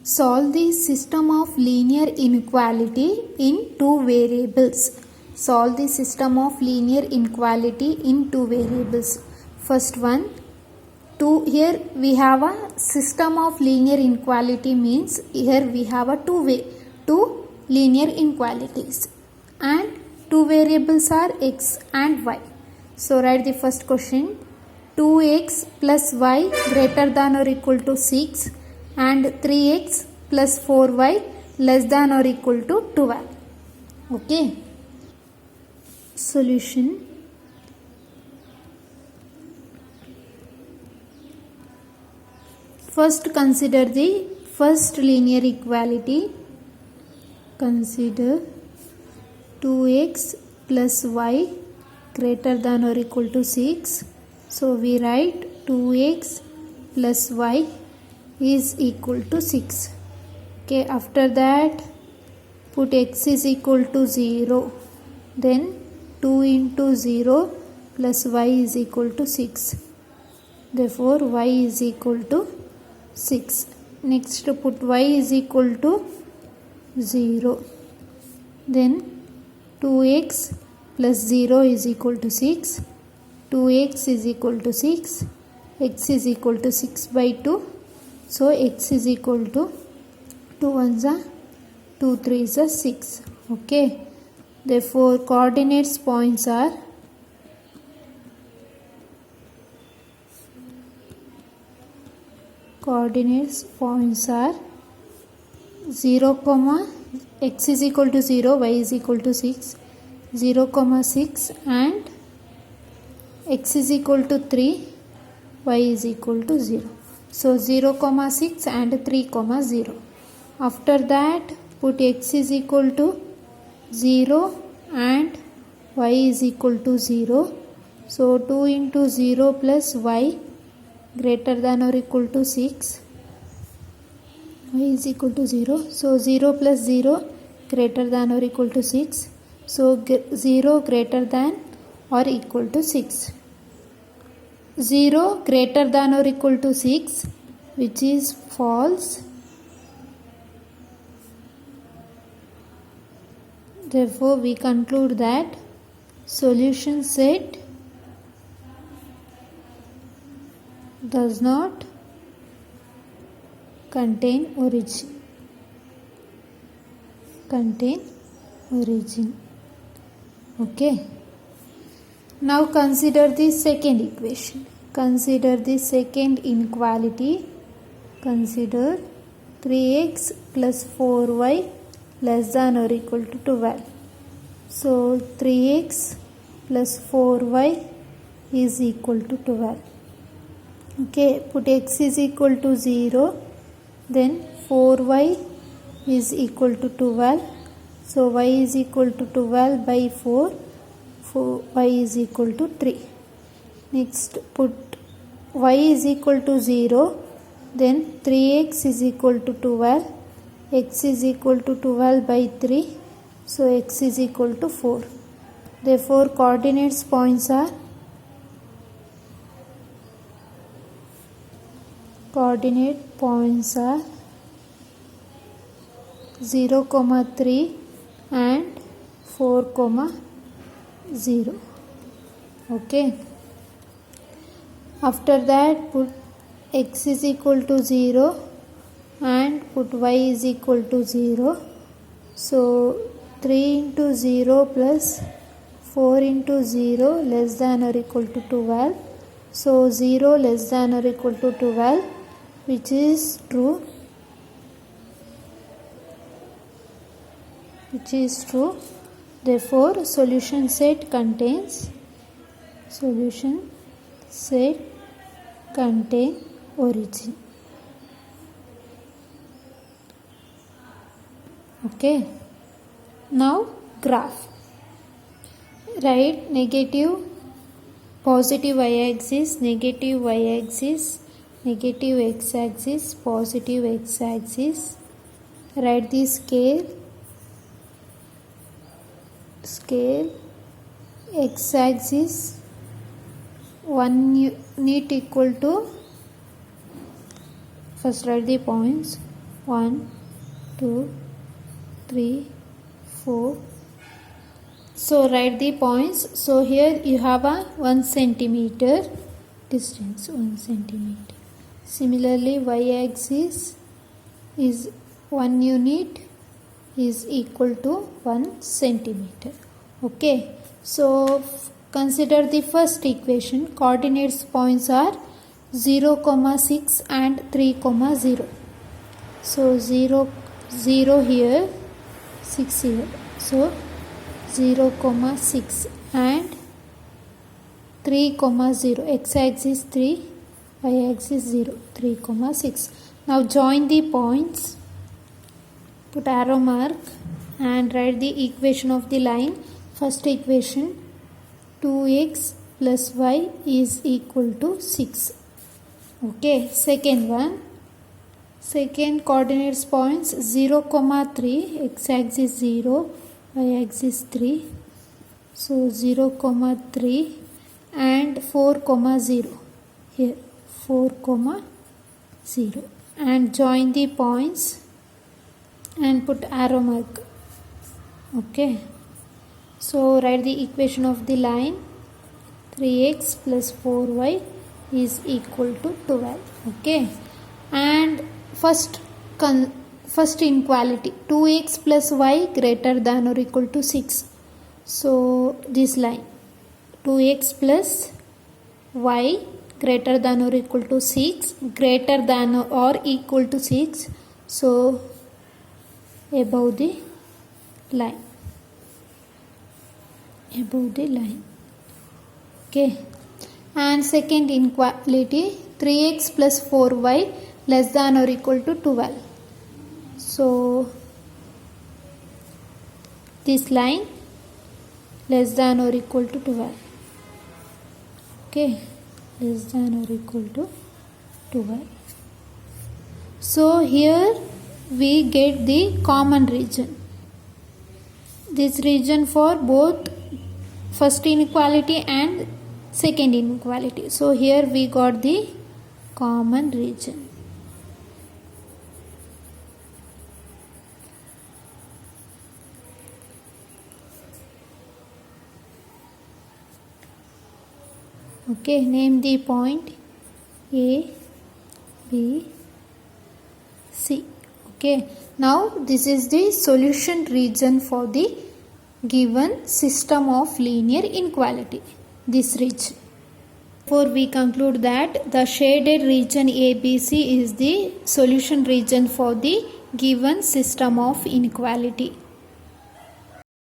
Solve the system of linear inequality in two variables. Solve the system of linear inequality in two variables. First one, here we have a system of linear inequality means here we have a two linear inequalities and two variables are x and y. So write the first question. 2x plus y greater than or equal to 6 and 3x plus 4y less than or equal to 12. Okay. Solution. First consider the first linear equality. Consider 2x plus y greater than or equal to 6. So we write 2x plus y is equal to 6. Okay, after that put x is equal to 0. Then 2 into 0 plus y is equal to 6. Therefore y is equal to 6. Next put y is equal to 0. Then 2x plus 0 is equal to 6. 2x is equal to 6. X is equal to 6 by 2. So x is equal to 2 ones are 2 3s are 6. Okay. Therefore coordinates points are coordinates points are 0 comma x is equal to 0, y is equal to 6, 0 comma 6 and x is equal to 3, y is equal to 0. So 0 comma 6 and 3 comma 0. After that put x is equal to 0 and y is equal to 0. So 2 into 0 plus y greater than or equal to 6. Y is equal to 0. So 0 plus 0 greater than or equal to 6. So 0 greater than or equal to 6. 0 greater than or equal to 6, which is false. Therefore we conclude that solution set does not contain origin. Okay. Now consider the second equation. Consider the second inequality. Consider 3x plus 4y less than or equal to 12. So 3x plus 4y is equal to 12. Okay, put x is equal to 0. Then 4y is equal to 12. So y is equal to 12 by 4. Y is equal to 3. Next put y is equal to 0. Then 3x is equal to 12. X is equal to 12 by 3. So x is equal to 4. Therefore coordinates points are 0, 3 and 4, 0. Okay. After that put x is equal to 0 and put y is equal to 0. So 3 into 0 plus 4 into 0 less than or equal to 12. So 0 less than or equal to 12, which is true. Therefore solution set contain origin. Okay. Now graph. Write negative, positive y-axis, negative y-axis, negative x-axis, positive x-axis. Write the scale x-axis 1 unit equal to, first write the points, 1, 2, 3, 4. So write the points. So here you have a 1 centimeter distance, 1 centimeter. Similarly, y-axis is 1 unit is equal to 1 centimeter. Okay. So consider the first equation. Coordinates points are 0, 6 and 3, 0. So 0, 0 here, 6 here. So 0, 6 and 3, 0. X-axis 3, y-axis 0, 3, 6. Now join the points. Put arrow mark and write the equation of the line. First equation, 2x plus y is equal to 6. Okay. Second one. Second coordinates points 0, 3, x-axis 0, y-axis 3. So 0, 3 and 4, 0. Here 4, 0. And join the points and put arrow mark. Okay. So write the equation of the line. 3x plus 4y is equal to 12. Okay. And first inequality, 2x plus y greater than or equal to 6. So this line, 2x plus y greater than or equal to 6, greater than or equal to 6. So above the line, okay. And second inequality, 3x plus 4y less than or equal to 12. So this line less than or equal to 12. Okay, less than or equal to 12. So here we get the common region. This region for both first inequality and second inequality. So here we got the common region. Okay, name the point A, B, C. Okay, now this is the solution region for the given system of linear inequality, this region. Therefore, we conclude that the shaded region ABC is the solution region for the given system of inequality.